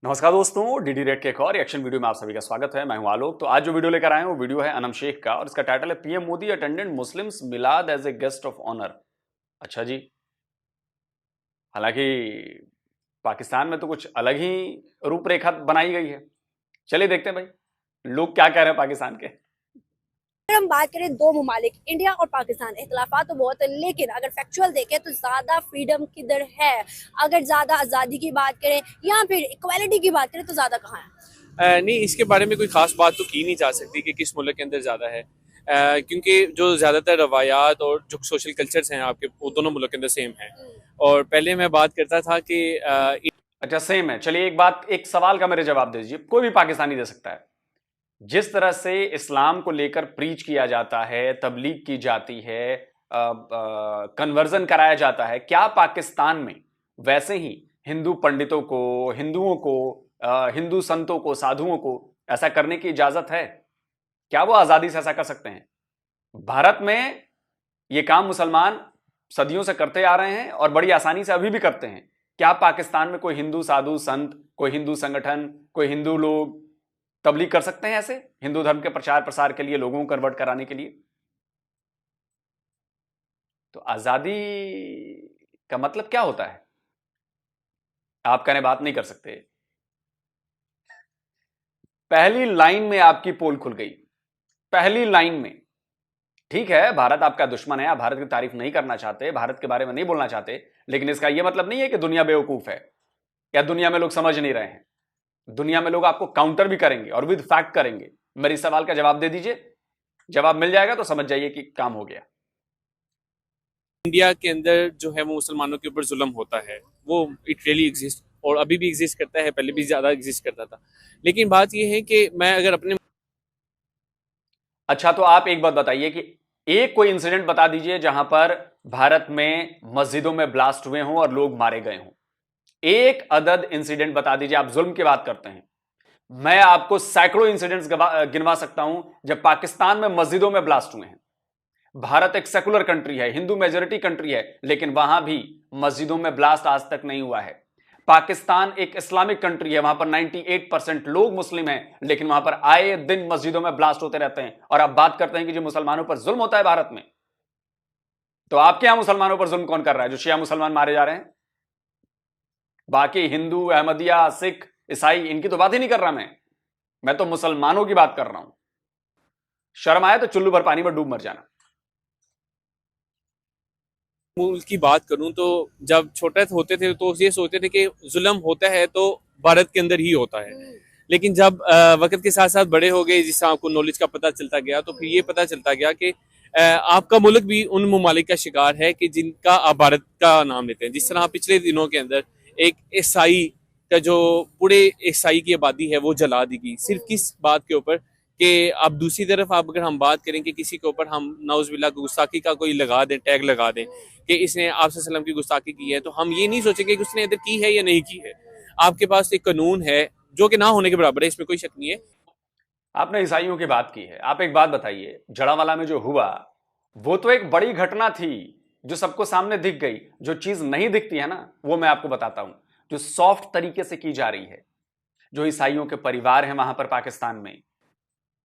नमस्कार दोस्तों, DD red के एक और रिएक्शन वीडियो में आप सभी का स्वागत है। मैं हूं आलोक। तो आज जो वीडियो लेकर आए हैं वो वीडियो है अनम शेख का और इसका टाइटल है पीएम मोदी अटेंडेड मुस्लिम्स मिलाद as a guest of honour. अच्छा जी। हालांकि पाकिस्तान में तो कुछ अलग ही रूपरेखा बनाई गई है। चलिए देखते हैं भाई लोग क्या कह रहे हैं पाकिस्तान के। अगर हम बात करें दो ममालिक इंडिया और पाकिस्तान, इख्तलाफात तो बहुत है, लेकिन अगर फैक्चुअल देखें तो ज्यादा फ्रीडम किधर है? अगर ज्यादा आजादी की बात करें या फिर इक्वालिटी की बात करें तो ज्यादा कहाँ है? नहीं, इसके बारे में कोई खास बात तो की नहीं जा सकती कि किस मुल्क के अंदर ज़्यादा है। क्योंकि जो ज़्यादातर रवायात और जो सोशल कल्चर्स हैं आपके, वो दोनों मुल्क के अंदर सेम हैं। और पहले मैं बात करता था कि अच्छा सेम है। चलिए एक सवाल का मेरे जवाब दे दीजिए, कोई भी पाकिस्तानी दे सकता है। जिस तरह से इस्लाम को लेकर प्रीच किया जाता है, तबलीग की जाती है, कन्वर्जन कराया जाता है, क्या पाकिस्तान में वैसे ही हिंदू पंडितों को, हिंदुओं को, हिंदू संतों को, साधुओं को ऐसा करने की इजाजत है? क्या वो आजादी से ऐसा कर सकते हैं? भारत में ये काम मुसलमान सदियों से करते आ रहे हैं और बड़ी आसानी से अभी भी करते हैं। क्या पाकिस्तान में कोई हिंदू साधु संत, कोई हिंदू संगठन, कोई हिंदू लोग तबलीग कर सकते हैं ऐसे हिंदू धर्म के प्रचार प्रसार के लिए, लोगों को कन्वर्ट कराने के लिए? तो आजादी का मतलब क्या होता है? आप कहने बात नहीं कर सकते। पहली लाइन में आपकी पोल खुल गई, पहली लाइन में। ठीक है, भारत आपका दुश्मन है, आप भारत की तारीफ नहीं करना चाहते, भारत के बारे में नहीं बोलना चाहते, लेकिन इसका यह मतलब नहीं है कि दुनिया बेवकूफ है या दुनिया में लोग समझ नहीं रहे हैं। दुनिया में लोग आपको काउंटर भी करेंगे और विद फैक्ट करेंगे। मेरे सवाल का जवाब दे दीजिए, जवाब मिल जाएगा तो समझ जाइए कि काम हो गया। इंडिया के अंदर जो है वो मुसलमानों के ऊपर जुल्म होता है, वो इट रियली एग्जिस्ट और अभी भी एग्जिस्ट करता है, पहले भी ज़्यादा एग्जिस्ट करता था। लेकिन बात यह है कि मैं अगर अपने अच्छा तो आप एक बात बताइए कि एक कोई इंसिडेंट बता दीजिए जहां पर भारत में मस्जिदों में ब्लास्ट हुए हों और लोग मारे गए हों। एक अदद इंसिडेंट बता दीजिए। आप जुल्म की बात करते हैं, मैं आपको सैकड़ों इंसिडेंट्स गिनवा सकता हूं जब पाकिस्तान में मस्जिदों में ब्लास्ट हुए हैं। भारत एक सेकुलर कंट्री है, हिंदू मेजोरिटी कंट्री है, लेकिन वहां भी मस्जिदों में ब्लास्ट आज तक नहीं हुआ है। पाकिस्तान एक इस्लामिक कंट्री है, वहां पर 98% लोग मुस्लिम हैं, लेकिन वहां पर आए दिन मस्जिदों में ब्लास्ट होते रहते हैं। और आप बात करते हैं कि जो मुसलमानों पर जुल्म होता है भारत में, तो आपके यहां मुसलमानों पर जुल्म कौन कर रहा है? जो शिया मुसलमान मारे जा रहे हैं। बाकी हिंदू, अहमदिया, सिख, ईसाई, इनकी तो बात ही नहीं कर रहा मैं तो मुसलमानों की बात कर रहा हूं। शर्म आए तो चुल्लू भर पानी में डूब मर जाना। मुल्क की बात करूं तो जब छोटे होते थे तो ये सोचते थे कि जुल्म होता है तो भारत के अंदर ही होता है। लेकिन जब वक्त के साथ साथ बड़े हो गए, जिससे आपको नॉलेज का पता चलता गया, तो फिर ये पता चलता गया कि आपका मुल्क भी उन ममालिक का शिकार है कि जिनका आप भारत का नाम लेते हैं। जिस तरह पिछले दिनों के अंदर एक ईसाई का जो पूरे ईसाई की आबादी है वो जला दी गई, सिर्फ किस बात के ऊपर कि अब दूसरी तरफ आप अगर हम बात करें कि किसी के ऊपर हम नाउजुबिल्लाह गुस्ताखी का कोई लगा दें, टैग लगा दें कि इसने आप सल्लम की गुस्ताखी की है, तो हम ये नहीं सोचेंगे कि उसने इधर की है या नहीं की है। आपके पास एक कानून है जो कि ना होने के बराबर है, इसमें कोई शक नहीं है। आपने ईसाइयों की बात की है। आप एक बात बताइए, जड़ावाला में जो हुआ वो तो एक बड़ी घटना थी जो सबको सामने दिख गई। जो चीज नहीं दिखती है ना, वो मैं आपको बताता हूं, जो सॉफ्ट तरीके से की जा रही है। जो ईसाइयों के परिवार हैं वहां पर पाकिस्तान में,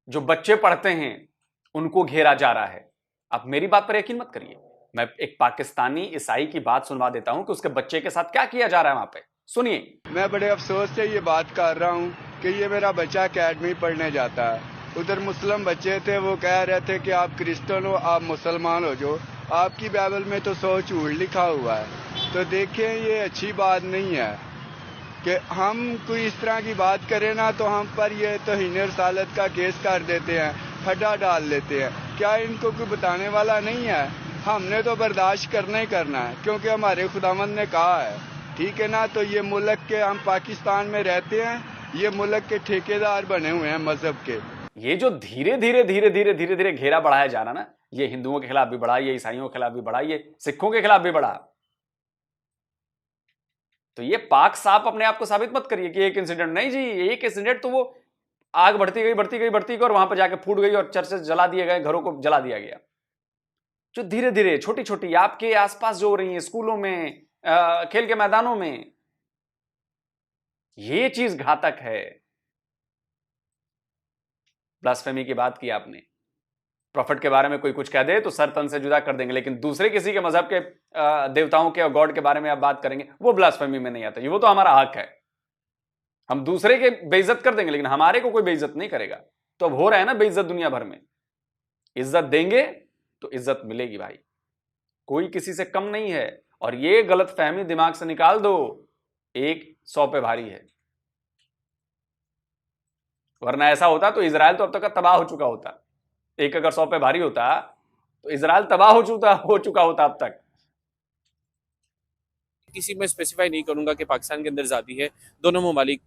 जो बच्चे पढ़ते हैं, उनको घेरा जा रहा है। आप मेरी बात पर यकीन मत करिए, मैं एक पाकिस्तानी ईसाई की बात सुनवा देता हूं कि उसके बच्चे के साथ क्या किया जा रहा है वहां पे। सुनिए। मैं बड़े अफसोस से ये बात कर रहा हूँ कि ये मेरा बच्चा अकेडमी पढ़ने जाता है। उधर मुस्लिम बच्चे थे, वो कह रहे थे कि आप क्रिश्चियन हो, आप मुसलमान हो जो, आपकी बाइबल में तो 100 झूठ लिखा हुआ है। तो देखें, ये अच्छी बात नहीं है कि हम कोई इस तरह की बात करें ना तो हम पर ये तौहीन रसालत का केस कर देते हैं, फटा डाल लेते हैं। क्या इनको कोई बताने वाला नहीं है? हमने तो बर्दाश्त करना ही करना है क्योंकि हमारे खुदावंद ने कहा है, ठीक है ना। तो ये मुल्क के, हम पाकिस्तान में रहते हैं, ये मुल्क के ठेकेदार बने हुए हैं मजहब के। ये जो धीरे धीरे धीरे धीरे धीरे धीरे घेरा बढ़ाया जा रहा ना, ये हिंदुओं के खिलाफ भी बढ़ा, ये ईसाइयों के खिलाफ भी बढ़ा, ये सिखों के खिलाफ भी बढ़ा। तो ये पाक साफ अपने आप को साबित मत करिए कि एक इंसिडेंट नहीं जी, एक इंसिडेंट तो वो आग बढ़ती गई बढ़ती गई बढ़ती गई और वहां पर जाके फूट गई और चर्च जला दिए गए, घरों को जला दिया गया। जो धीरे धीरे छोटी छोटी आपके आसपास जो हो रही है, स्कूलों में, खेल के मैदानों में, ये चीज घातक है। ब्लास्फेमी की बात की आपने, प्रॉफिट के बारे में कोई कुछ कह दे तो सर तन से जुदा कर देंगे, लेकिन दूसरे किसी के मजहब के देवताओं के और गॉड के बारे में आप बात करेंगे, वो ब्लास्फेमी में नहीं आता। ये वो तो हमारा हक है, हम दूसरे के बेइज्जत कर देंगे लेकिन हमारे को कोई बेइज्जत नहीं करेगा। तो अब हो रहा है ना बेइज्जत दुनिया भर में। इज्जत देंगे तो इज्जत मिलेगी भाई, कोई किसी से कम नहीं है। और ये गलत फहमी दिमाग से निकाल दो, 100 पे भारी है। वरना ऐसा होता तो इजराइल तो अब तक का तबाह हो चुका होता। एक अगर 100 पे भारी होता तो इजराइल तबाह हो चुका होता अब तक। किसी में स्पेसिफाई नहीं करूंगा कि पाकिस्तान के अंदर जाती है, दोनों ममालिक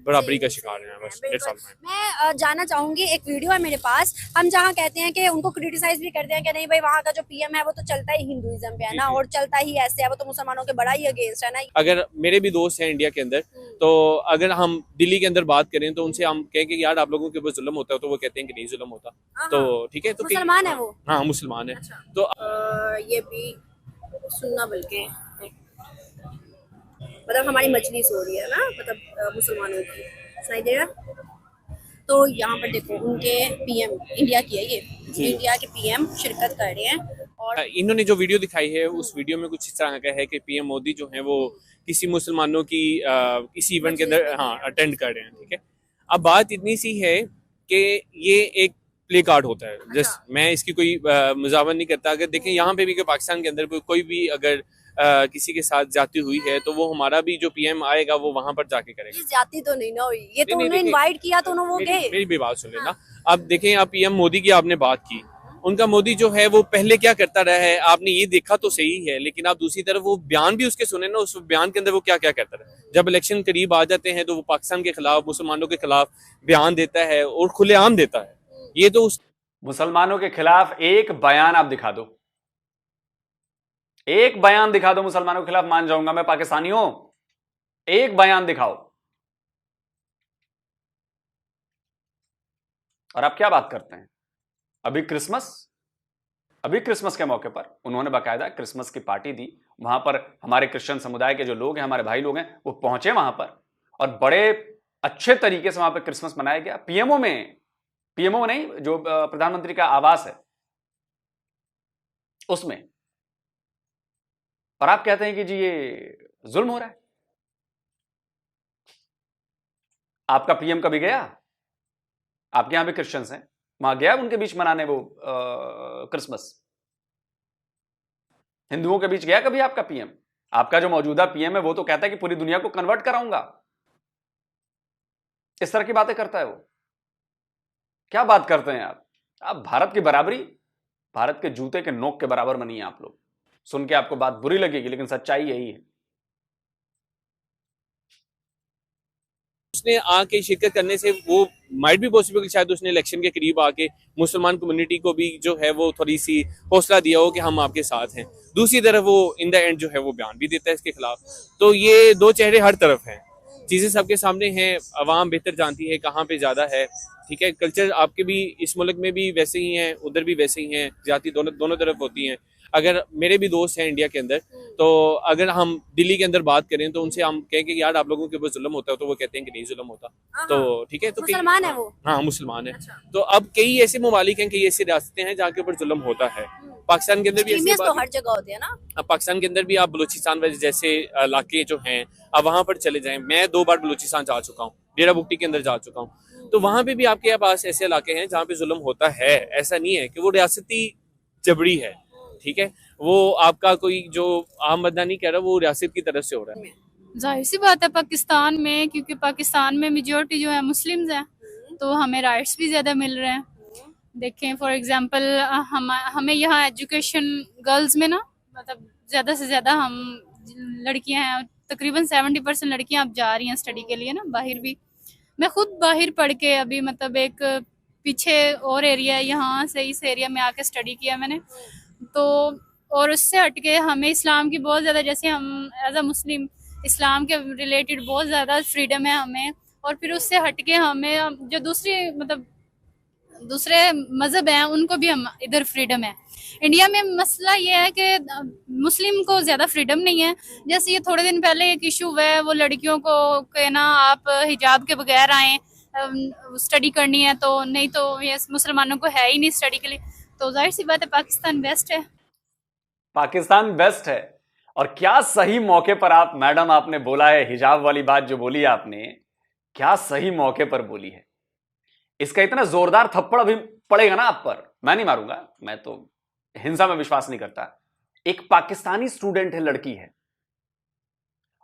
बराबरी का शिकार हैं। बस बिल्कुल। that's all मैं। मैं जानना चाहूंगी, एक वीडियो है मेरे पास, हम जहाँ कहते हैं कि उनको क्रिटिसाइज भी करते हैं कि नहीं भाई वहाँ का जो पीएम है वो तो चलता ही हिंदुइज्म पे है ना, और चलता ही ऐसे है, वो तो मुसलमानों के बड़ा ही अगेंस्ट है ना। अगर मेरे भी दोस्त हैं इंडिया के अंदर, तो अगर हम दिल्ली के अंदर बात करें तो उनसे हम कहें कि यार आप लोगों के ऊपर जुल्म होता है, तो वो कहते हैं कि नहीं जुल्म होता। तो ठीक है, तो मुसलमान है वो। हाँ मुसलमान है। तो ये भी सुनना, बल्कि मतलब हमारी मजलिस हो रही है ना, मतलब मुसलमानों की, सुनाई दे रहा। तो यहाँ पर देखो उनके पीएम, इंडिया की है ये, इंडिया के पीएम शिरकत कर रहे हैं। और इन्होंने जो वीडियो दिखाई है उस वीडियो में कुछ इस तरह का है कि पीएम मोदी जो है वो किसी मुसलमानों की किसी इवेंट के अंदर अटेंड कर रहे हैं। ठीक है, अब बात इतनी सी है कि ये एक प्ले कार्ड होता है। जस्ट मैं इसकी कोई मजामत नहीं करता। अगर देखें यहाँ पे भी कि पाकिस्तान के अंदर कोई भी अगर किसी के साथ जाती हुई है तो वो हमारा भी जो पीएम आएगा वो वहां पर जाके करेगा। जाती तो नहीं ना हुई, ये तो नहीं, उन्होंने इनवाइट किया तो उन्होंने वो गए। मेरी भी बात सुन लेना। अब देखें, आप पीएम मोदी की आपने बात की, उनका मोदी जो है वो पहले क्या करता रहा है आपने ये देखा तो सही है, लेकिन आप दूसरी तरफ वो बयान भी उसके सुने ना, उस बयान के अंदर वो क्या क्या करता रहा। जब इलेक्शन करीब आ जाते हैं तो वो पाकिस्तान के खिलाफ, मुसलमानों के खिलाफ बयान देता है और खुलेआम देता है। ये तो मुसलमानों के खिलाफ एक बयान आप दिखा दो, एक बयान दिखा दो मुसलमानों के खिलाफ, मान जाऊंगा मैं। पाकिस्तानियों एक बयान दिखाओ। और आप क्या बात करते हैं? अभी क्रिसमस के मौके पर उन्होंने बाकायदा क्रिसमस की पार्टी दी। वहां पर हमारे क्रिश्चियन समुदाय के जो लोग हैं, हमारे भाई लोग हैं, वो पहुंचे वहां पर और बड़े अच्छे तरीके से वहां पर क्रिसमस मनाया गया। पीएमओ नहीं, जो प्रधानमंत्री का आवास है उसमें। और आप कहते हैं कि जी ये जुल्म हो रहा है। आपका पीएम कभी गया? आपके यहां भी क्रिश्चियंस हैं, वहां गया उनके बीच मनाने वो क्रिसमस? हिंदुओं के बीच गया कभी आपका पीएम? आपका जो मौजूदा पीएम है वो तो कहता है कि पूरी दुनिया को कन्वर्ट कराऊंगा। इस तरह की बातें करता है वो। क्या बात करते हैं आप भारत की बराबरी, भारत के जूते के नोक के बराबर बनिए आप लोग। सुन के आपको बात बुरी लगेगी लेकिन सच्चाई यही है। उसने आके शिरकत करने से वो माइट भी पॉसिबल कि शायद उसने इलेक्शन के करीब आके मुसलमान कम्युनिटी को भी जो है वो थोड़ी सी हौसला दिया हो कि हम आपके साथ हैं। दूसरी तरफ वो इन द एंड जो है वो बयान भी देता है इसके खिलाफ। तो ये दो चेहरे हर तरफ हैं, चीजें सबके सामने हैं। अवाम बेहतर जानती है कहाँ पे ज्यादा है। ठीक है, कल्चर आपके भी इस मुल्क में भी वैसे ही हैं, उधर भी वैसे ही हैं, जाति दोनों तरफ होती हैं। अगर मेरे भी दोस्त हैं इंडिया के अंदर, तो अगर हम दिल्ली के अंदर बात करें तो उनसे हम कहें कि यार आप लोगों के ऊपर जुल्म होता है, तो वो कहते हैं कि नहीं जुल्म होता। तो ठीक है, तो मुसलमान है वो। हाँ मुसलमान है। तो अब कई ऐसे ममालिक हैं, कई ऐसी रियासतें हैं जहाँ के ऊपर जुल्म होता है। पाकिस्तान के अंदर भी ऐसी तो हर जगह होते हैं ना। अब पाकिस्तान के अंदर भी आप बलूचिस्तान जैसे इलाके जो हैं, अब वहां पर चले जाएं। मैं 2 बार बलूचिस्तान जा चुका हूँ, डेरा बुगटी के अंदर जा चुका हूँ। तो वहां पे भी आपके पास ऐसे इलाके हैं जहाँ पे जुल्म होता है। ऐसा नहीं है कि वो रियासती जबड़ी है। ठीक है, वो आपका कोई जो आम बंदा नहीं कह रहा, वो रियासत की तरफ से हो रहा है। जाहिर सी बात है पाकिस्तान में, क्योंकि पाकिस्तान में मेजोरिटी जो है मुस्लिम्स हैं, तो हमें राइट्स भी ज़्यादा मिल रहे हैं। देखें फॉर एग्जांपल हमें यहाँ एजुकेशन गर्ल्स में ना, मतलब ज़्यादा से ज़्यादा हम लड़कियां हैं, तकरीबन 70% लड़कियां अब जा रही हैं स्टडी के लिए ना बाहर भी। मैं खुद बाहर पढ़ के अभी मतलब एक पीछे और एरिया है, यहाँ से इस एरिया में आके स्टडी किया मैंने। तो और उससे हटके हमें इस्लाम की बहुत ज़्यादा, जैसे हम एज अ मुस्लिम इस्लाम के रिलेटेड बहुत ज़्यादा फ्रीडम है हमें। और फिर उससे हटके हमें जो दूसरी मतलब दूसरे मजहब हैं उनको भी हम इधर फ्रीडम है। इंडिया में मसला ये है कि मुस्लिम को ज्यादा फ्रीडम नहीं है। जैसे ये थोड़े दिन पहले एक इशू हुआ है, वो लड़कियों को कि ना आप हिजाब के बगैर आए, स्टडी करनी है, तो नहीं तो ये मुसलमानों को है ही नहीं स्टडी के लिए। तो जाहिर सी बात है पाकिस्तान बेस्ट है। पाकिस्तान बेस्ट है। और क्या सही मौके पर आप मैडम आपने बोला है, हिजाब वाली बात जो बोली आपने, क्या सही मौके पर बोली है। इसका इतना जोरदार थप्पड़ अभी पड़ेगा ना आप पर, मैं नहीं मारूंगा, मैं तो हिंसा में विश्वास नहीं करता। एक पाकिस्तानी स्टूडेंट है, लड़की है,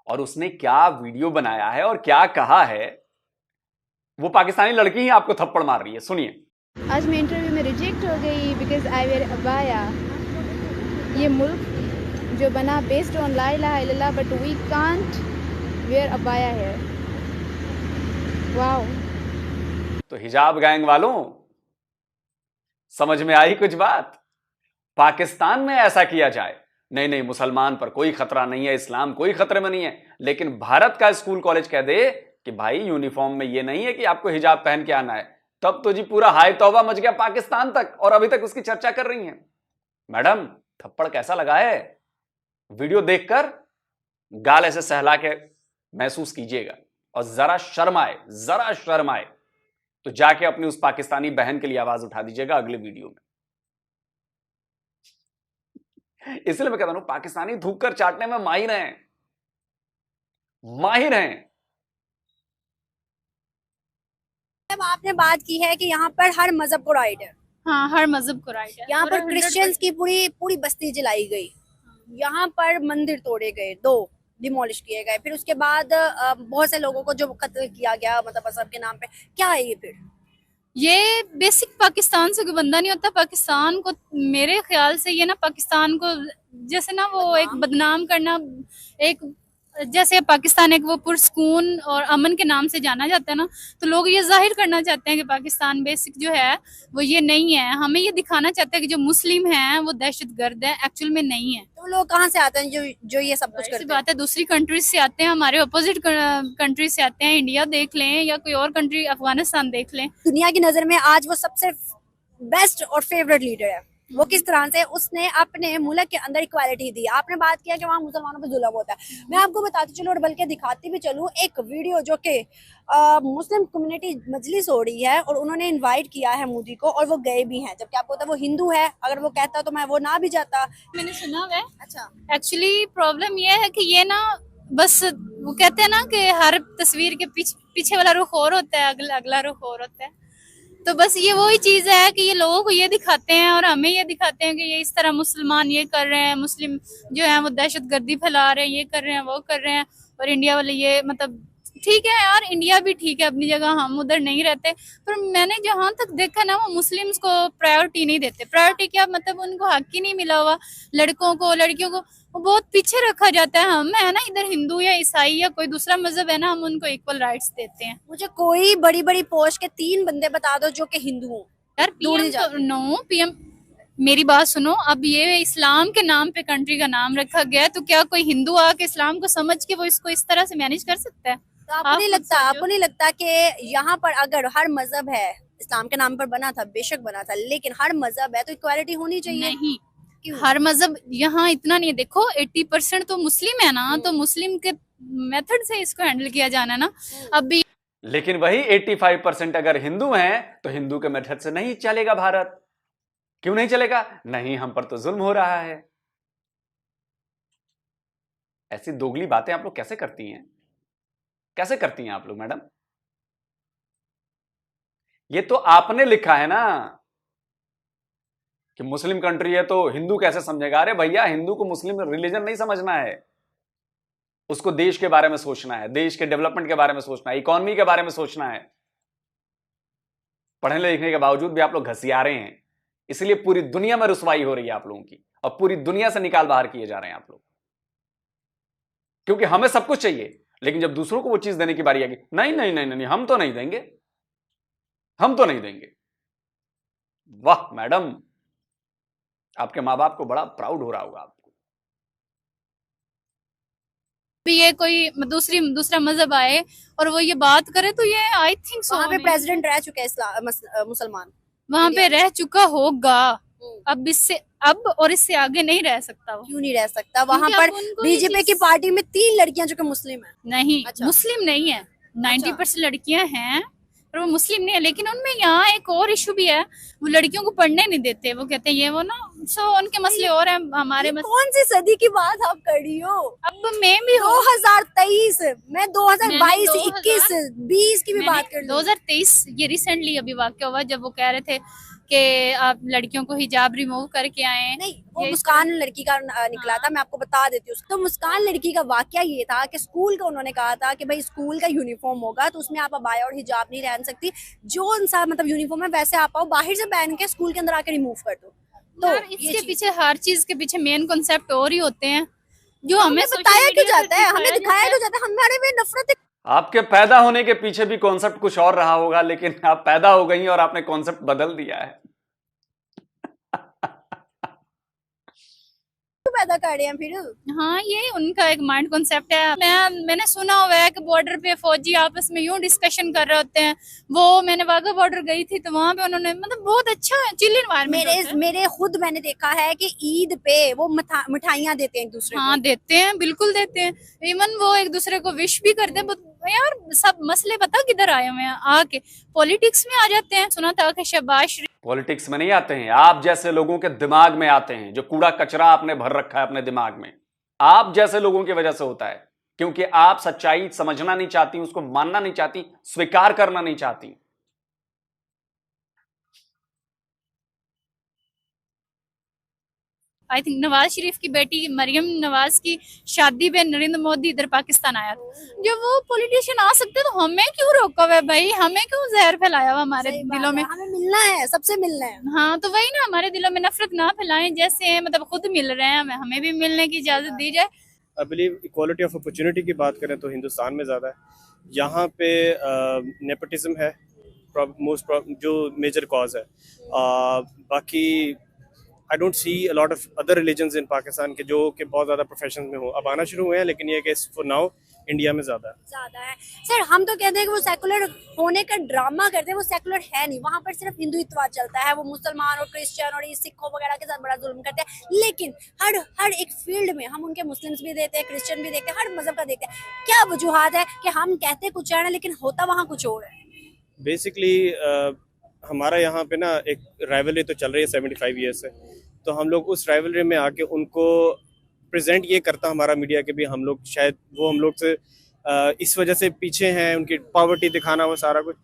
और उसने क्या वीडियो बनाया है और क्या कहा है, वो पाकिस्तानी लड़की ही आपको थप्पड़ मार रही है, सुनिए। आज मैं इंटरव्यू में रिजेक्ट हो गई बिकॉज आई वेयर अबाया। ये मुल्क जो बना बेस्ड ऑन ला इलाहा इल्लल्लाह, बट वी कांट वेयर अबाया है। वाओ। तो हिजाब गैंग वालों, समझ में आई कुछ बात? पाकिस्तान में ऐसा किया जाए, नहीं नहीं मुसलमान पर कोई खतरा नहीं है, इस्लाम कोई खतरे में नहीं है, लेकिन भारत का स्कूल कॉलेज कह दे कि भाई यूनिफॉर्म में ये नहीं है कि आपको हिजाब पहन के आना है, तब तो जी पूरा हाय तौबा मच गया पाकिस्तान तक, और अभी तक उसकी चर्चा कर रही हैं। मैडम थप्पड़ कैसा लगा है? वीडियो देखकर गाल ऐसे सहला के महसूस कीजिएगा, और जरा शर्म आए तो जाके अपनी उस पाकिस्तानी बहन के लिए आवाज उठा दीजिएगा अगले वीडियो में। इसलिए मैं कहता हूं पाकिस्तानी थूक कर चाटने में माहिर हैं। आपने बात की है कि यहाँ पर हर मजहब को राइट है। हाँ, हर मजहब को राइट है। यहाँ पर क्रिश्चियंस की पूरी बस्ती जलाई गई, यहाँ पर मंदिर तोड़े गए, 2 डिमोलिश किए गए, फिर उसके बाद बहुत से लोगों को जो कत्ल किया गया, मतलब मजहब के नाम पे। क्या है ये? फिर ये बेसिक पाकिस्तान से कोई बंदा नहीं होता। पाकिस्तान को मेरे ख्याल से ये ना, पाकिस्तान को जैसे ना वो एक बदनाम करना, एक जैसे पाकिस्तान एक वो पुरसकून और अमन के नाम से जाना जाता है ना, तो लोग ये जाहिर करना चाहते हैं कि पाकिस्तान बेसिक जो है वो ये नहीं है। हमें ये दिखाना चाहते हैं कि जो मुस्लिम हैं वो दहशतगर्द है, एक्चुअल में नहीं है। तो लोग कहाँ से आते हैं जो ये सब कुछ करते हैं? बात है, दूसरी कंट्रीज से आते हैं, हमारे अपोजिट कंट्री से आते हैं। इंडिया देख लें या कोई और कंट्री, अफगानिस्तान देख लें। दुनिया की नजर में आज वो सबसे बेस्ट और फेवरेट लीडर है। वो किस तरह से उसने अपने मुल्क के अंदर इक्वालिटी दी। आपने बात किया कि वहाँ मुसलमानों पर जुल्म होता है, मैं आपको बताती चलूँ और बल्कि दिखाती भी चलूँ एक वीडियो जो कि मुस्लिम कम्युनिटी मजलिस हो रही है, और उन्होंने इनवाइट किया है मोदी को, और वो गए भी हैं, जबकि आपको पता है वो हिंदू है। अगर वो कहता तो मैं वो ना भी जाता। मैंने सुना हुआ है। अच्छा, एक्चुअली प्रॉब्लम ये है कि ये ना, बस वो कहते हैं ना कि हर तस्वीर के पीछे वाला रुख और होता है, अगला रुख और होता है। तो बस ये वही चीज है कि ये लोगों को ये दिखाते हैं और हमें ये दिखाते हैं कि ये इस तरह मुसलमान ये कर रहे हैं, मुस्लिम जो है वो दहशतगर्दी फैला रहे हैं, ये कर रहे हैं, वो कर रहे हैं, और इंडिया वाले ये, मतलब ठीक है यार, इंडिया भी ठीक है अपनी जगह, हम उधर नहीं रहते, पर मैंने जहां तक देखा ना, वो मुस्लिम्स को प्रायोरिटी नहीं देते। प्रायोरिटी क्या मतलब, उनको हक ही नहीं मिला हुआ। लड़कों को, लड़कियों को वो बहुत पीछे रखा जाता है। हम है ना इधर हिंदू या ईसाई या कोई दूसरा मजहब है ना, हम उनको इक्वल राइट्स देते हैं। मुझे कोई बड़ी पोस्ट के 3 बंदे बता दो जो कि हिंदू हो। यार पीएम, मेरी बात सुनो, अब ये इस्लाम के नाम पे कंट्री का नाम रखा गया है, तो क्या कोई हिंदू आके इस्लाम को समझ के वो इसको इस तरह से मैनेज कर सकता है? तो आपको नहीं लगता कि यहाँ पर अगर हर मजहब है, इस्लाम के नाम पर बना था, बेशक बना था, लेकिन हर मजहब है तो इक्वालिटी होनी चाहिए? नहीं, हर मजहब यहाँ इतना नहीं है। देखो 80% तो मुस्लिम है ना, तो मुस्लिम के मेथड से इसको हैंडल किया जाना ना। अभी लेकिन वही 85% अगर हिंदू हैं तो हिंदू के मेथड से नहीं चलेगा भारत। क्यों नहीं चलेगा? नहीं, हम पर तो जुल्म हो रहा है। ऐसी दोगली बातें आप लोग कैसे करती हैं? कैसे करती हैं आप लोग मैडम? ये तो आपने लिखा है ना कि मुस्लिम कंट्री है तो हिंदू कैसे समझेगा। अरे भैया, हिंदू को मुस्लिम रिलीजन नहीं समझना है, उसको देश के बारे में सोचना है, देश के डेवलपमेंट के बारे में सोचना है, इकोनॉमी के बारे में सोचना है। पढ़ने लिखने के बावजूद भी आप लोग घसियारे हैं, इसलिए पूरी दुनिया में रुसवाई हो रही है आप लोगों की, और पूरी दुनिया से निकाल बाहर किए जा रहे हैं आप लोग। क्योंकि हमें सब कुछ चाहिए, लेकिन जब दूसरों को वो चीज देने की बारी आएगी, नहीं नहीं नहीं नहीं, हम तो नहीं देंगे, हम तो नहीं देंगे। वाह मैडम, आपके माँ बाप को बड़ा प्राउड हो रहा होगा आपको। ये कोई दूसरा मजहब आए और वो ये बात करे, तो ये आई थिंक सो वहाँ पे प्रेसिडेंट रह चुके हैं मुसलमान। वहां पे रह चुका होगा, अब इससे आगे नहीं रह सकता वो। क्यों नहीं रह सकता? वहां क्योंकि पर अब उनको ये बीजेपी की चीज- पार्टी में 3 लड़कियां जो कि मुस्लिम है। नहीं, अच्छा। मुस्लिम नहीं है, 90% लड़कियां हैं पर वो मुस्लिम नहीं है। लेकिन उनमें यहाँ एक और इशू भी है, वो लड़कियों को पढ़ने नहीं देते, वो कहते हैं ये वो ना, सो उनके मसले और हैं, हमारे ये कौन सी सदी की बात आप कर रही हो? अब मैं भी हूँ, 2023, मैं 2022, मैंने 21, 20 की भी मैंने बात कर रही हूँ। 2023 ये रिसेंटली अभी वाक्य हुआ जब वो कह रहे थे कि आप लड़कियों को हिजाब रिमूव करके आए। नहीं, वो ये मुस्कान लड़की का निकला था, मैं आपको बता देती हूँ। तो मुस्कान लड़की का वाकया ये था कि स्कूल का उन्होंने कहा था कि भाई स्कूल का यूनिफॉर्म होगा तो उसमें आप अबाया और हिजाब नहीं पहन सकती, जो इंसान मतलब यूनिफॉर्म है वैसे आप आओ, बाहर से पहन के स्कूल के अंदर आके रिमूव कर दो। तो यार, ये इसके चीज़- पीछे हर चीज के पीछे मेन कॉन्सेप्ट और ही होते हैं जो हमें social बताया क्यों media पे जाता है, हमें दिखाया दिखाया जाता क्यों जाता है, हमारे में नफरत है। आपके पैदा होने के पीछे भी कॉन्सेप्ट कुछ और रहा होगा, लेकिन आप पैदा हो गई और आपने कॉन्सेप्ट बदल दिया है। क्यों पैदा कर रहे हैं फिर? हाँ, ये उनका एक माइंड कॉन्सेप्ट है। मैंने सुना हुआ है कि बॉर्डर पे फौजी आपस में यूं डिस्कशन कर रहे होते हैं। वो मैंने वाघा बॉर्डर गई थी तो वहां पे उन्होंने मतलब बहुत अच्छा चिल एनवायरनमेंट मेरे खुद मैंने देखा है कि ईद पे वो मिठाइयाँ देते हैं एक दूसरे हाँ, देते हैं, बिल्कुल देते हैं। इवन वो एक दूसरे को विश भी करते हैं। यार, सब मसले पता किधर आए हुए हैं, आके पॉलिटिक्स में आ जाते हैं। सुना था कि शहबाज शरीफ पॉलिटिक्स में नहीं आते हैं, आप जैसे लोगों के दिमाग में आते हैं, जो कूड़ा कचरा आपने भर रखा है अपने दिमाग में, आप जैसे लोगों की वजह से होता है। क्योंकि आप सच्चाई समझना नहीं चाहती, उसको मानना नहीं चाहती, स्वीकार करना नहीं चाहती। आई थिंक नवाज शरीफ की बेटी मरियम नवाज की शादी पे नरेंद्र मोदी इधर पाकिस्तान आया था। जब वो पॉलिटिशियन आ सकते तो हमें क्यों रोका हुआ है भाई? हमें क्यों जहर फैलाया हुआ हमारे सही बात दिलों है, में? हमें मिलना है, सबसे मिलना है। हाँ, तो वही ना, हमारे दिलों में नफरत ना फैलाएं। जैसे मतलब खुद मिल रहे हैं, हमें भी मिलने की इजाजत दी जाए। I believe equality of opportunity की बात करें तो हिंदुस्तान में ज़्यादा है। यहाँ पे नेपोटिज्म है जो मेजर कॉज है। बाकी I don't see a lot of other religions इन पाकिस्तान के जो कि बहुत ज़्यादा प्रोफेशन में हो, अब आना शुरू हुए हैं, लेकिन ये कि फॉर नाउ इंडिया में ज़्यादा है। ज्यादा है सर। हम तो कहते हैं कि वो सेकुलर होने का ड्रामा करते हैं, वो सेकुलर है नहीं। वहां पर सिर्फ हिंदुत्व चलता है, वो मुसलमान और क्रिश्चियन और ये सिखों वगैरह के साथ बड़ा जुल्म करते हैं। लेकिन हर एक फील्ड में हम उनके मुस्लिम्स भी देते हैं, क्रिश्चियन भी देखते हैं, हर मजहब का देखते हैं। क्या वजूहात है कि हम कहते कुछ है लेकिन होता वहाँ कुछ और है? बेसिकली हमारा यहाँ पे ना एक राइवलरी तो चल रही है 75 ईयर्स से, तो हम लोग उस राइवलरी में आके उनको प्रेजेंट ये करता हमारा मीडिया के भी, हम लोग शायद वो हम लोग से इस वजह से पीछे हैं, उनकी पॉवर्टी दिखाना वो सारा कुछ।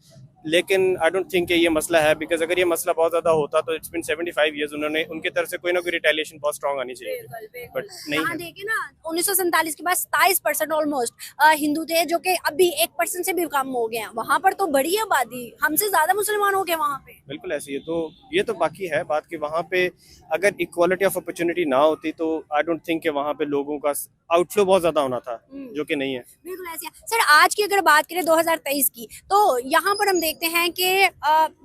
लेकिन आई डोंट थिंक कि ये मसला है, बिकॉज अगर ये मसला बहुत ज़्यादा होता तो इट्स बिन 75 ईयर्स, उन्होंने उनकी तरफ से कोई ना कोई रिटेलिएशन बहुत स्ट्रांग आनी चाहिए थी, बट नहीं यहाँ है। देखिए ना, 1947 के बाद 27% ऑलमोस्ट हिंदू थे, जो कि अभी 1% से भी कम हो गए हैं। वहाँ पर तो बड़ी आबादी, हमसे ज्यादा मुसलमान हो गए वहाँ पे। बिल्कुल ऐसी है। तो ये तो बाकी है बात कि वहाँ पे अगर इक्वालिटी ऑफ अपॉर्चुनिटी ना होती तो आई डोंट थिंक कि वहाँ पे लोगों का आउटफ्लो बहुत ज़्यादा होना था, जो कि नहीं है। बिल्कुल ऐसे है सर। आज की अगर बात करें 2023 की, तो यहाँ पर हम देखते हैं कि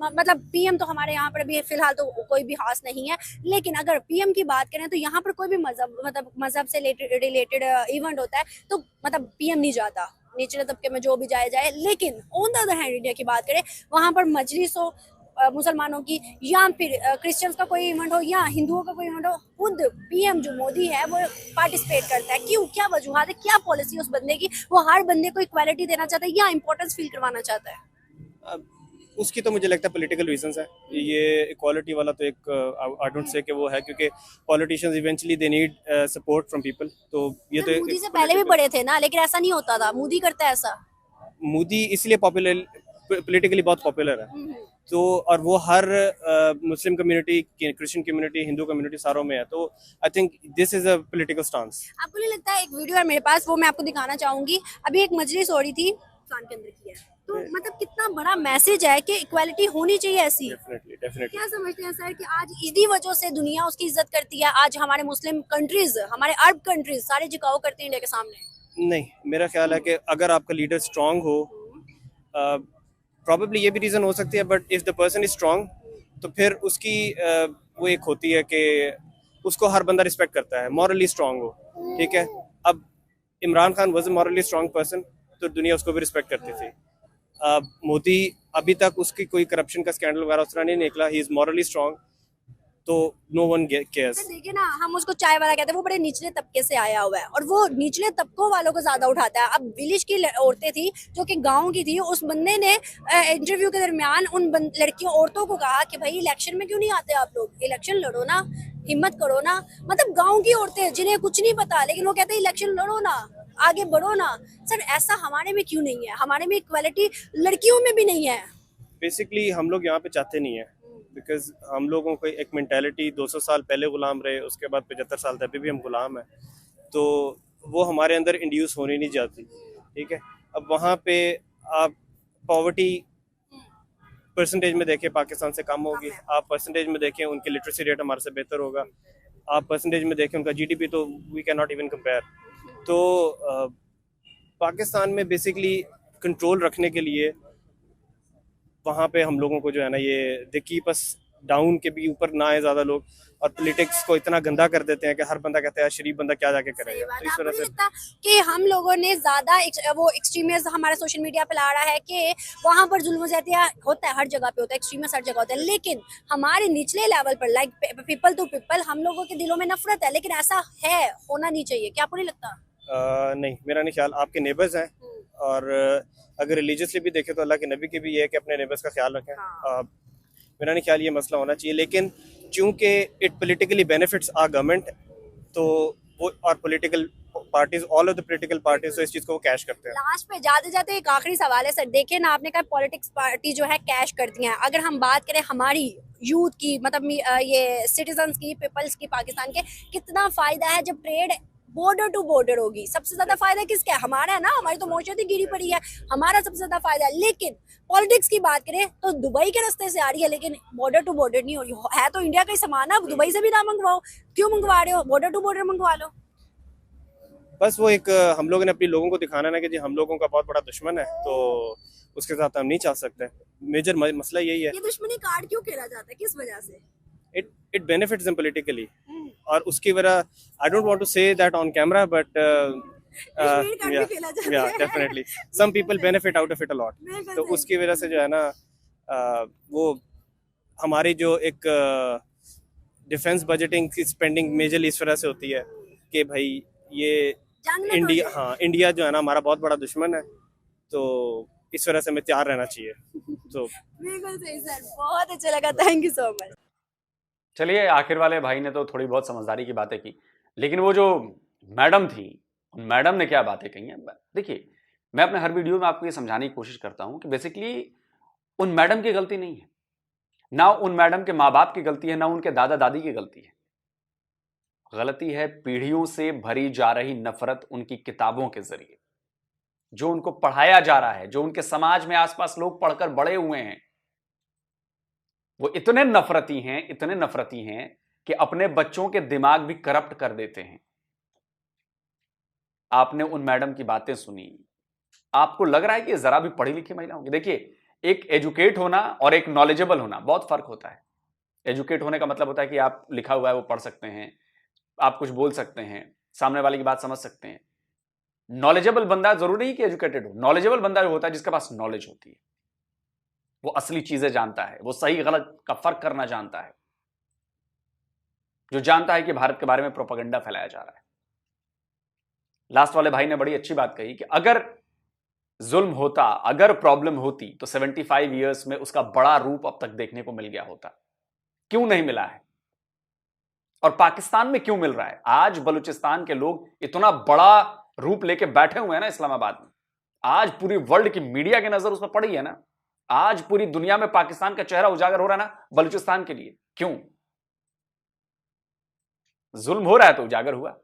मतलब पीएम तो हमारे यहाँ पर अभी फिलहाल तो कोई भी खास नहीं है, लेकिन अगर पीएम की बात करें तो यहाँ पर कोई भी मजहब से रिलेटेड इवेंट होता है तो मतलब पीएम नहीं जाता, निचले तबके में जो भी जाए। लेकिन on the other hand India की बात करें, वहाँ पर मजलिस हो मुसलमानों की या फिर क्रिश्चियंस का कोई इवेंट हो या हिंदुओं का कोई इवेंट हो, खुद पीएम जो मोदी है वो पार्टिसिपेट करता है। क्यों? क्या वजूहत है, क्या पॉलिसी उस बंदे की? वो हर बंदे को इक्वालिटी देना चाहता है या इंपॉर्टेंस फील करवाना चाहता है? अब उसकी तो मुझे लगता है पॉलिटिकल रीजंस है। ये इक्वालिटी वाला तो एक आई डोंट से कि वो है, क्योंकि politicians eventually they need support from people. तो ये तो मोदी से पहले भी बड़े थे ना, लेकिन ऐसा नहीं होता था। मोदी करता है ऐसा। मोदी इसलिए पॉपुलर, पॉलिटिकली बहुत पॉपुलर है। तो और वो हर Muslim community, Christian community, Hindu community सारों में है। तो I think this is a political stance. आपको नहीं लगता? एक वीडियो है मेरे पास, वो मैं आपको दिखाना चाहूंगी। अभी एक मजलिस हो रही थी, पाकिस्तान के अंदर की है, तो मतलब कितना बड़ा मैसेज है कि इक्वालिटी होनी चाहिए ऐसी। डेफिनेटली। क्या समझते हैं सर कि आज इसी वजह से दुनिया उसकी इज्जत करती है? आज हमारे मुस्लिम कंट्रीज, हमारे अरब कंट्रीज सारे झुकाव करते हैं इंडिया के सामने। नहीं, मेरा ख्याल है कि अगर आपका लीडर स्ट्रांग हो, प्रॉबेबली ये भी रीज़न हो सकती है, but if the person is strong तो फिर उसकी वो एक होती है कि उसको हर बंदा रिस्पेक्ट करता है, मॉरली स्ट्रांग हो। ठीक है, अब Imran Khan was a morally strong person, तो दुनिया उसको भी रिस्पेक्ट करती थी। मोदी अभी तक उसकी कोई करप्शन का स्कैंडल वगैरह उस तरह नहीं निकला, ही इज मॉरली स्ट्रांग, तो नो वन केयर्स। देखिए ना, हम उसको चाय वाला कहते हैं, वो बड़े निचले तबके से आया हुआ है और वो निचले तबकों वालों को ज्यादा उठाता है। अब विलेज की औरतें थी जो कि गांव की थी, उस बंदे ने इंटरव्यू के दरमियान उन लड़कियों औरतों को कहा कि भाई इलेक्शन में क्यों नहीं आते आप लोग, इलेक्शन लड़ो ना, हिम्मत करो ना। मतलब गाँव की औरतें जिन्हें कुछ नहीं पता, लेकिन वो कहते हैं इलेक्शन लड़ो ना, आगे बढ़ो ना। सर ऐसा हमारे में क्यों नहीं है? हमारे में इक्वालिटी लड़कियों में भी नहीं है। बेसिकली हम लोग यहाँ पे चाहते नहीं है, बिकॉज हम लोगों को एक मेंटालिटी 200 साल पहले गुलाम रहे, उसके बाद 75 साल तक भी हम गुलाम हैं, तो वो हमारे अंदर इंड्यूस होनी नहीं जाती। ठीक है, अब वहाँ पे आप पॉवर्टी परसेंटेज में देखें पाकिस्तान से कम होगी, आप परसेंटेज में देखें उनके लिटरेसी रेट हमारे से बेहतर होगा, आप परसेंटेज में देखें उनका जीडीपी, तो we can not even compare. तो पाकिस्तान में बेसिकली कंट्रोल रखने के लिए वहाँ पे हम लोगों को जो है ना, ये दे कीप अस डाउन के भी ऊपर ना आए ज़्यादा लोग, और पॉलिटिक्स को इतना गंदा कर देते हैं कि हर बंदा कहता है शरीफ बंदा क्या जाके करेगा। तो इस वजह से कि हम लोगों ने ज्यादा वो एक्सट्रीमिज्म हमारे सोशल मीडिया पे ला रहा है कि वहां पर जुल्म ज़्यादतियां होता है, हर जगह पे होता है, एक्सट्रीमिज्म हर जगह होता है, लेकिन हमारे निचले लेवल पर लाइक पीपल टू पीपल हम लोगों के दिलों में नफरत है। लेकिन ऐसा है, होना नहीं चाहिए। क्या आपको नहीं लगता? नहीं, मेरा नहीं ख्याल। आपके नेबर्स हैं, और अगर रिलीजियसली भी देखें तो अल्लाह के नबी की भी ये है कि अपने नेबर्स का ख्याल रखें। मेरा नहीं ख्याल ये मसला होना चाहिए, लेकिन चूंकि it politically benefits our government, तो वो और political parties, all of the political parties, तो इस चीज को वो कैश करते हैं। लास्ट पे जाते जाते एक आखिरी सवाल है सर, देखिए ना, आपने कहा पॉलिटिक्स पार्टी जो है कैश करती हैं, अगर हम बात करें हमारी यूथ की, मतलब ये सिटीजन्स की, पीपल्स की, पाकिस्तान के, कितना फायदा है जब ट्रेड बॉर्डर टू बॉर्डर होगी? सबसे ज्यादा फायदा किसका है? हमारा है ना, हमारी तो मौजूद ही गिरी पड़ी है, हमारा सबसे ज्यादा फायदा है। लेकिन पॉलिटिक्स की बात करें तो दुबई के रास्ते से आ रही है, लेकिन बॉर्डर टू बॉर्डर नहीं हो रही है। तो इंडिया का ही सामान है, दुबई से भी ना मंगवाओ, क्यों मंगवा रहे हो? बॉर्डर टू बॉर्डर मंगवा लो। बस वो एक हम लोगों ने अपने लोगों को दिखाना ना कि जी हम लोगों का बहुत बड़ा दुश्मन है, तो उसके साथ हम नहीं चल सकते। मेजर मसला यही है। ये दुश्मनी कार्ड क्यों खेला जाता है, किस वजह से? इट बेनिफिट्स देम पॉलिटिकली, और उसकी वजह I don't want to say that on camera, but yeah definitely some people benefit out of it a lot. तो उसकी वजह से जो है ना, वो हमारी जो एक डिफेंस बजटिंग की स्पेंडिंग मेजरली इस वजह से होती है कि भाई ये इंडिया, हाँ इंडिया जो है ना हमारा बहुत बड़ा दुश्मन है, तो इस वजह से हमें तैयार रहना चाहिए। तो बिल्कुल सही सर, बहुत अच्छा लगा, थैंक यू सो मच। चलिए, आखिर वाले भाई ने तो थोड़ी बहुत समझदारी की बातें की, लेकिन वो जो मैडम थी, मैडम ने क्या बातें कही हैं। देखिए, मैं अपने हर वीडियो में आपको ये समझाने की कोशिश करता हूं कि बेसिकली उन मैडम की गलती नहीं है, ना उन मैडम के माँ बाप की गलती है, ना उनके दादा दादी की गलती है। गलती है पीढ़ियों से भरी जा रही नफरत उनकी किताबों के जरिए, जो उनको पढ़ाया जा रहा है, जो उनके समाज में आसपास लोग पढ़कर बड़े हुए हैं। वो इतने नफरती हैं कि अपने बच्चों के दिमाग भी करप्ट कर देते हैं। आपने उन मैडम की बातें सुनी, आपको लग रहा है कि जरा भी पढ़ी लिखी महिला होंगी? देखिए, एक एजुकेट होना और एक नॉलेजेबल होना बहुत फर्क होता है। एजुकेट होने का मतलब होता है कि आप लिखा हुआ है वो पढ़ सकते हैं, आप कुछ बोल सकते हैं, सामने वाले की बात समझ सकते हैं। नॉलेजेबल बंदा जरूरी नहीं कि एजुकेटेड हो। नॉलेजेबल बंदा जो होता है जिसके पास नॉलेज होती है, वो असली चीजें जानता है, वो सही गलत का फर्क करना जानता है, जो जानता है कि भारत के बारे में प्रोपेगेंडा फैलाया जा रहा है। लास्ट वाले भाई ने बड़ी अच्छी बात कही कि अगर जुल्म होता, अगर प्रॉब्लम होती, तो 75 ईयर्स में उसका बड़ा रूप अब तक देखने को मिल गया होता। क्यों नहीं मिला है? और पाकिस्तान में क्यों मिल रहा है? आज बलूचिस्तान के लोग इतना बड़ा रूप लेके बैठे हुए हैं ना इस्लामाबाद में, आज पूरी वर्ल्ड की मीडिया की नजर उस पर पड़ी है ना, आज पूरी दुनिया में पाकिस्तान का चेहरा उजागर हो रहा है ना बलूचिस्तान के लिए। क्यों? जुल्म हो रहा है तो उजागर हुआ।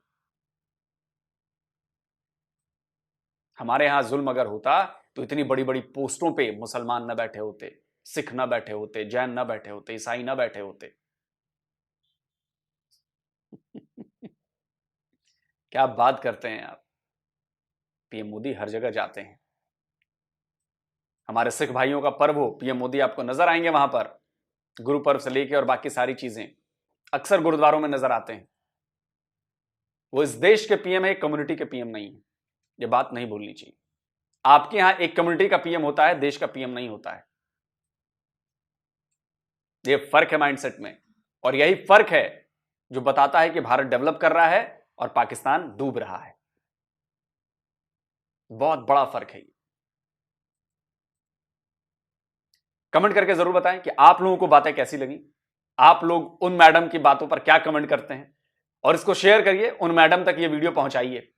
हमारे यहां जुल्म अगर होता तो इतनी बड़ी बड़ी पोस्टों पे मुसलमान न बैठे होते, सिख न बैठे होते, जैन न बैठे होते, ईसाई न बैठे होते। क्या बात करते हैं आप? पीएम मोदी हर जगह जाते हैं। हमारे सिख भाइयों का पर्व हो, पीएम मोदी आपको नजर आएंगे वहां पर, गुरु पर्व से लेके और बाकी सारी चीजें अक्सर गुरुद्वारों में नजर आते हैं। वो इस देश के पीएम है, एक कम्युनिटी के पीएम नहीं है। ये बात नहीं भूलनी चाहिए। आपके यहां एक कम्युनिटी का पीएम होता है, देश का पीएम नहीं होता है। ये फर्क है माइंडसेट में, और यही फर्क है जो बताता है कि भारत डेवलप कर रहा है और पाकिस्तान डूब रहा है। बहुत बड़ा फर्क है ये। कमेंट करके जरूर बताएं कि आप लोगों को बातें कैसी लगी, आप लोग उन मैडम की बातों पर क्या कमेंट करते हैं, और इसको शेयर करिए, उन मैडम तक ये वीडियो पहुंचाइए।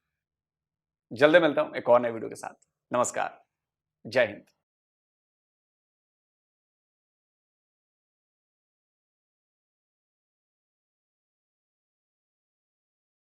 जल्दी मिलता हूं एक और नए वीडियो के साथ। नमस्कार, जय हिंद।